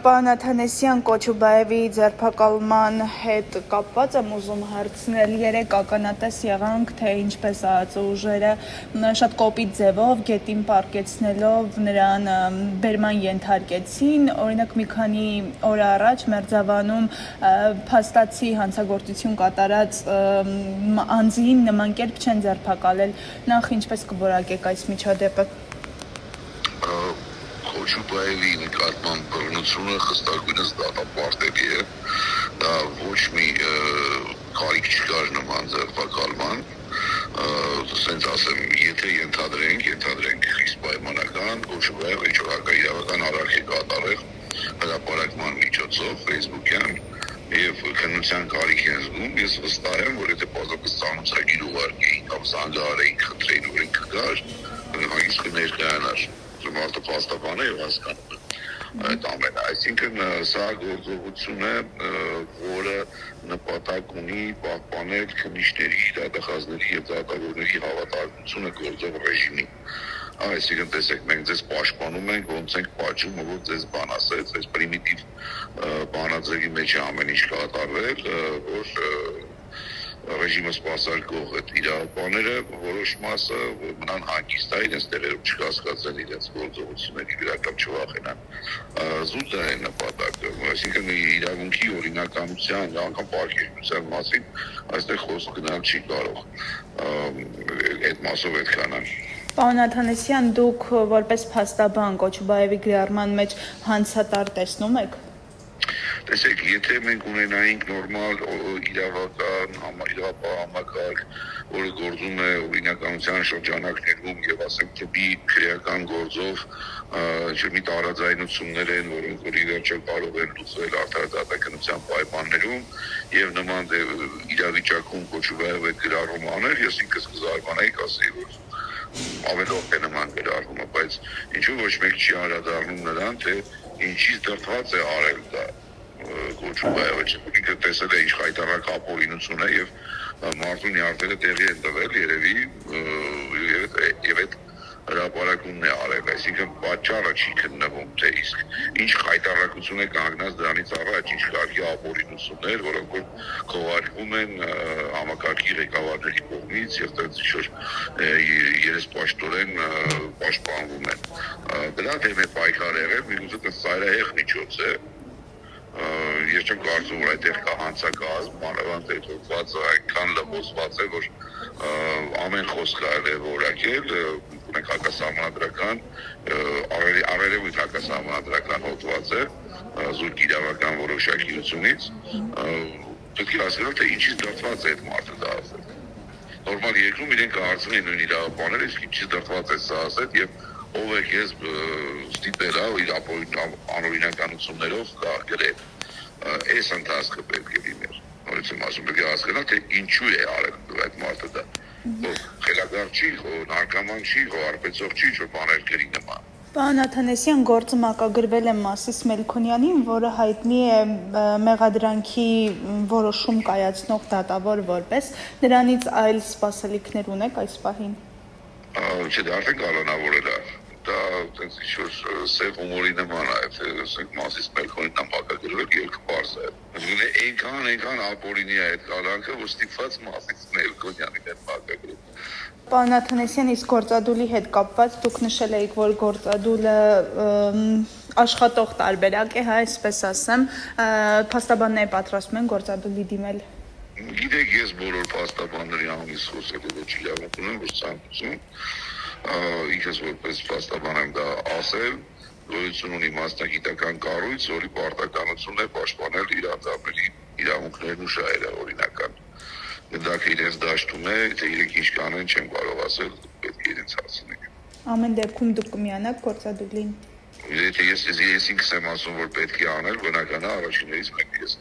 Պարոն Աթանեսյան, Կոչուբաևի ձերբակալման հետ կապված եմ ուզում հարցնել, երեք ականատես եղանք, թե ինչպես ԱԱԾ ուժերը շատ կոպիտ ձևով գետին պառկեցնելով նրան բերման ենթարկեցին, օրինակ մի քանի օր առաջ Մերձավանում փաստացի հանցագործություն կատարած անձին նման կերպ չեն ձերբակալել, նախ ինչպես կորակեք այս միջադեպը։ Կոչուբաևի նկատմամբ բռնությունը խստակույնս դատապարտելի է, դա ոչ մի կարիք չկար նման ձերբակալման, ասենց ասեմ, եթե ենթադրենք խիստ պայմանական, Կոչուբաևը իրավական արարք է կատարել հրապարակման միջոցով, Facebook-յան եւ քննության կարիք են զգում, ես վստահ եմ, որ եթե պարզապես ծանոթագիր ուղարկեին կամ զանգահարեին խնդրեին, որ ինքը գար, հանգիստ կներկայանար, մարդը փաստաբան է եւ հասկանում է այդ ամենը, այսինքն սա գործողություն է, որը նպատակ ունի պահպանել քննիչների, դատախազների եւ դատավորների հավատարմությունը գործող ռեժիմին։ Այսինքն տեսեք, մենք ձեզ պաշտպանում ենք, ոնց ենք պատժում, որ ձեզ բան ասեց, այս պրիմիտիվ բանաձևի մեջ է ամեն ինչ կատարվել, որ ռեժիմը սպասարկող այդ իրավաբանները որոշ մասը մնան հանգիստ է իրենց տեղերում չկասկածեն իրենց գործողությունների վրայով չվախենան։ Զուտ է նպատակը, այսինքն իրավունքի օրինականության, անգամ պարգևության մասին այստեղ խոսք գնալ չի կարող, այդ մասով այդքան է։ Պարոն Աթանեսյան, դուք որպես փաստաբան Կոչուբաևի գրառման մեջ հանցատար տեսնում եք։ Տեսեք, եթե մենք ունենայինք նորմալ իրավական համակարգ, որը գործում է օրինականության շրջանակներում եւ ասենք դեպի քրեական գործով մի տարաձայնություններ են, որոնք որ ի վերջո կարող են լուծվել արդարադատականության պայմաններում եւ նման իրավիճակում Կոչուբաևը գրառում աներ, ես ինքս կզարմանայի, ասեի, որ ավելորդ է նման գրառումը, բայց ինչու ոչ մեկ չի անդրադառնում նրան, թե ինչից դրդված է արել դա Կոչուբաևը, ինքը տեսել է ինչ խայտառակ ապօրինություն է եւ մարդուն նյարդերը տեղի են տվել երևի եւ այդ հրապարակումն է արել, այսինքն պատճառը չի քննվում, թե իսկ ինչ խայտառակություն է կանգնած դրանից առաջ, ինչ կարգի ապօրինություններ, որոնք որ քողարկվում են համակարգի ղեկավարների կողմից եւ դրանց երեսպաշտորեն պաշտպանվում են։ Դրա դեմ է պայքար եղել, միգուցե դա ծայրահեղ միջոց է։ Ես չեմ կարծում, որ այդտեղ կա հանցակազմ, մանավանդ այդ հոդվածը այնքան լղոսված է, որ ամեն խոսք կարելի է որակել, ունենք հակասահմանադրական, առերևույթ հակասահմանադրական հոդված է, զուրկ իրավական որոշակիությունից, պետք է հասկանալ, թե ինչից դրդված է այդ մարդը դա ասել։ Նորմալ երկրում իրենք կարծում են նույն իրավաբանները, իսկ ինչից դրդված է սա ասել եւ ով է քեզ ստիպել իր անօրինականություններով գրել։ Այս ընթացքը պետք է լիներ։ Նորից եմ ասում, պետք է հասկանալ, թե ինչու է արել այդ մարդը դա։ Խելագար չի, նարկոման չի, արբեցող չի, որ բաներ գրի նման։ Պարոն Աթանեսյան, գործը մակագրվել է Մասիս Մելքոնյանին, որը հայտնի է մեղադրանքի որոշում կայացնող դատավոր որպես, նրանից այլ սպասելիքներ ունեք այս պահին։ Չէ, դա արդեն կանոնավորել է, դա ինչ-որ սև հումորի նման է, ասենք Մասիս Մելքոնյանն ամակագրվել ելքը պարզ է։ Այնքան ապօրինի է այդ կալանքը, որ ստիպված Մասիս Մելքոնյանին է մակագրել։ Պարոն Աթանեսյան, իսկ գործադուլի հետ կապված դուք նշել էիք, որ գործադուլը աշխատող տարբերակ է, այսպես ասեմ, փաստաբանները պատրաստում են գործադուլի դիմել։ Գիտեք, ես բոլոր փաստաբանների անունից խոսել ոչ իրավունք ունեմ, ոչ ցանկություն, ինքս որպես փաստաբան եմ դա ասել, գոյություն ունի մասնագիտական կառույց, որի պարտականությունն է պաշտպանել իր անդամների իրավունքներն ու շահերը օրինական։ Գնդակը իրենց դաշտում է, թե իրենք ինչ կանեն, չեմ կարող ասել, պետք է իրենց հասցնենք։ Ամեն դեպքում դուք կմիանաք գործադուլին։ Եթե ես ինքս եմ ասում, որ պետք է անել, բնական է առաջիններից մեկը ես